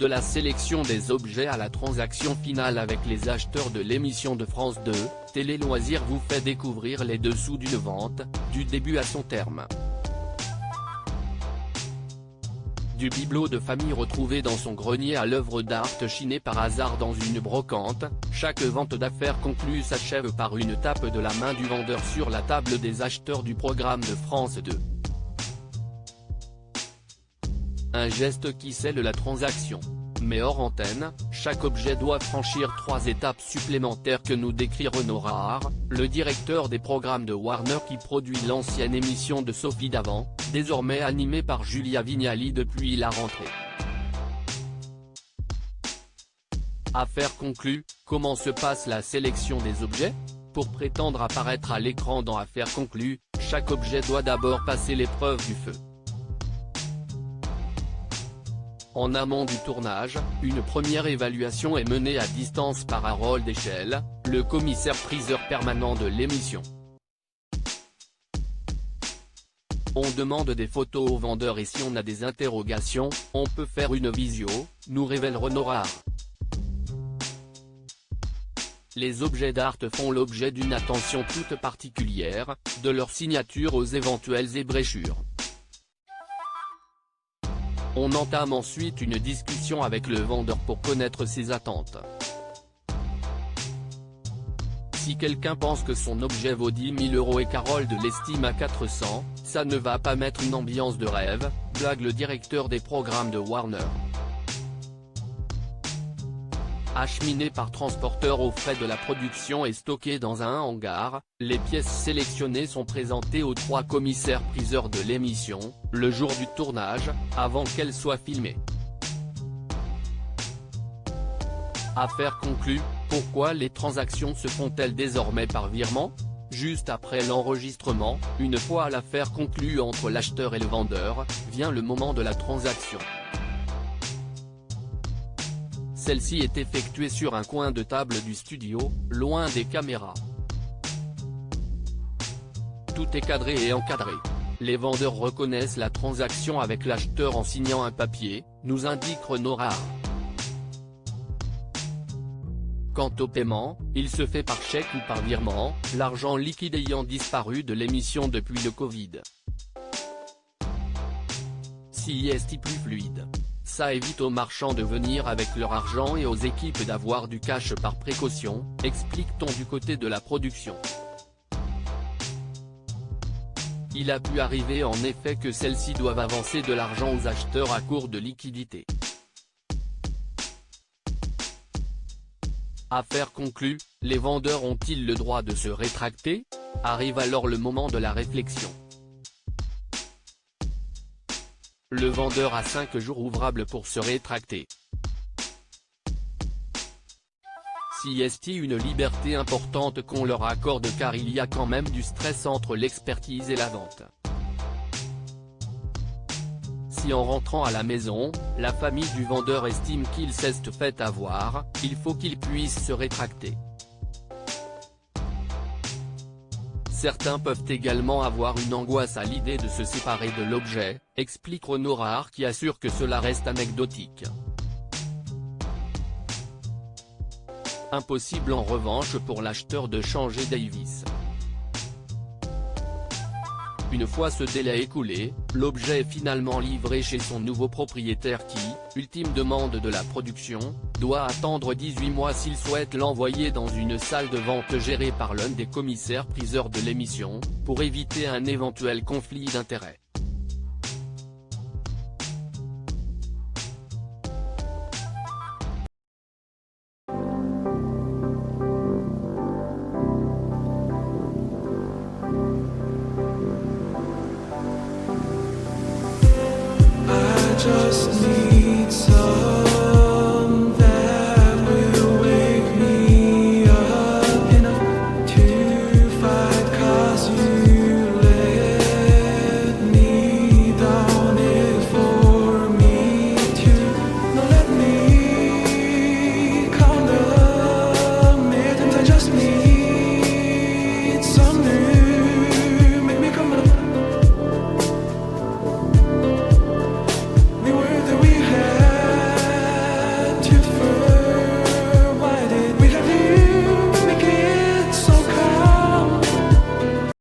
De la sélection des objets à la transaction finale avec les acheteurs de l'émission de France 2, Télé Loisirs vous fait découvrir les dessous d'une vente, du début à son terme. Du bibelot de famille retrouvé dans son grenier à l'œuvre d'art chiné par hasard dans une brocante, chaque vente d'affaires conclue s'achève par une tape de la main du vendeur sur la table des acheteurs du programme de France 2. Un geste qui scelle la transaction. Mais hors antenne, chaque objet doit franchir 3 étapes supplémentaires que nous décrit Renaud Rahar, le directeur des programmes de Warner qui produit l'ancienne émission de Sophie Davant, désormais animée par Julia Vignali depuis la rentrée. Affaire conclue, comment se passe la sélection des objets ? Pour prétendre apparaître à l'écran dans Affaire conclue, chaque objet doit d'abord passer l'épreuve du feu. En amont du tournage, une première évaluation est menée à distance par Harold Echelle, le commissaire-priseur permanent de l'émission. On demande des photos aux vendeurs et si on a des interrogations, on peut faire une visio, nous révèle Renaud Rahar. Les objets d'art font l'objet d'une attention toute particulière, de leur signature aux éventuelles ébréchures. On entame ensuite une discussion avec le vendeur pour connaître ses attentes. Si quelqu'un pense que son objet vaut 10 000 € et qu'Harold l'estime à 400, ça ne va pas mettre une ambiance de rêve, blague le directeur des programmes de Warner. Acheminé par transporteur aux frais de la production et stocké dans un hangar, les pièces sélectionnées sont présentées aux 3 commissaires-priseurs de l'émission, le jour du tournage, avant qu'elles soient filmées. Affaire conclue, pourquoi les transactions se font-elles désormais par virement ? Juste après l'enregistrement, une fois l'affaire conclue entre l'acheteur et le vendeur, vient le moment de la transaction. Celle-ci est effectuée sur un coin de table du studio, loin des caméras. Tout est cadré et encadré. Les vendeurs reconnaissent la transaction avec l'acheteur en signant un papier, nous indique Renaud Rahar. Quant au paiement, il se fait par chèque ou par virement, l'argent liquide ayant disparu de l'émission depuis le Covid. Si est plus fluide. Ça évite aux marchands de venir avec leur argent et aux équipes d'avoir du cash par précaution, explique-t-on du côté de la production. Il a pu arriver en effet que celles-ci doivent avancer de l'argent aux acheteurs à court de liquidité. Affaire conclue, les vendeurs ont-ils le droit de se rétracter ? Arrive alors le moment de la réflexion. Le vendeur a 5 jours ouvrables pour se rétracter. Si est une liberté importante qu'on leur accorde car il y a quand même du stress entre l'expertise et la vente. Si en rentrant à la maison, la famille du vendeur estime qu'il s'est fait avoir, il faut qu'il puisse se rétracter. Certains peuvent également avoir une angoisse à l'idée de se séparer de l'objet, explique Renaud Rahar qui assure que cela reste anecdotique. Impossible en revanche pour l'acheteur de changer Davis. Une fois ce délai écoulé, l'objet est finalement livré chez son nouveau propriétaire qui, ultime demande de la production, doit attendre 18 mois s'il souhaite l'envoyer dans une salle de vente gérée par l'un des commissaires-priseurs de l'émission, pour éviter un éventuel conflit d'intérêts.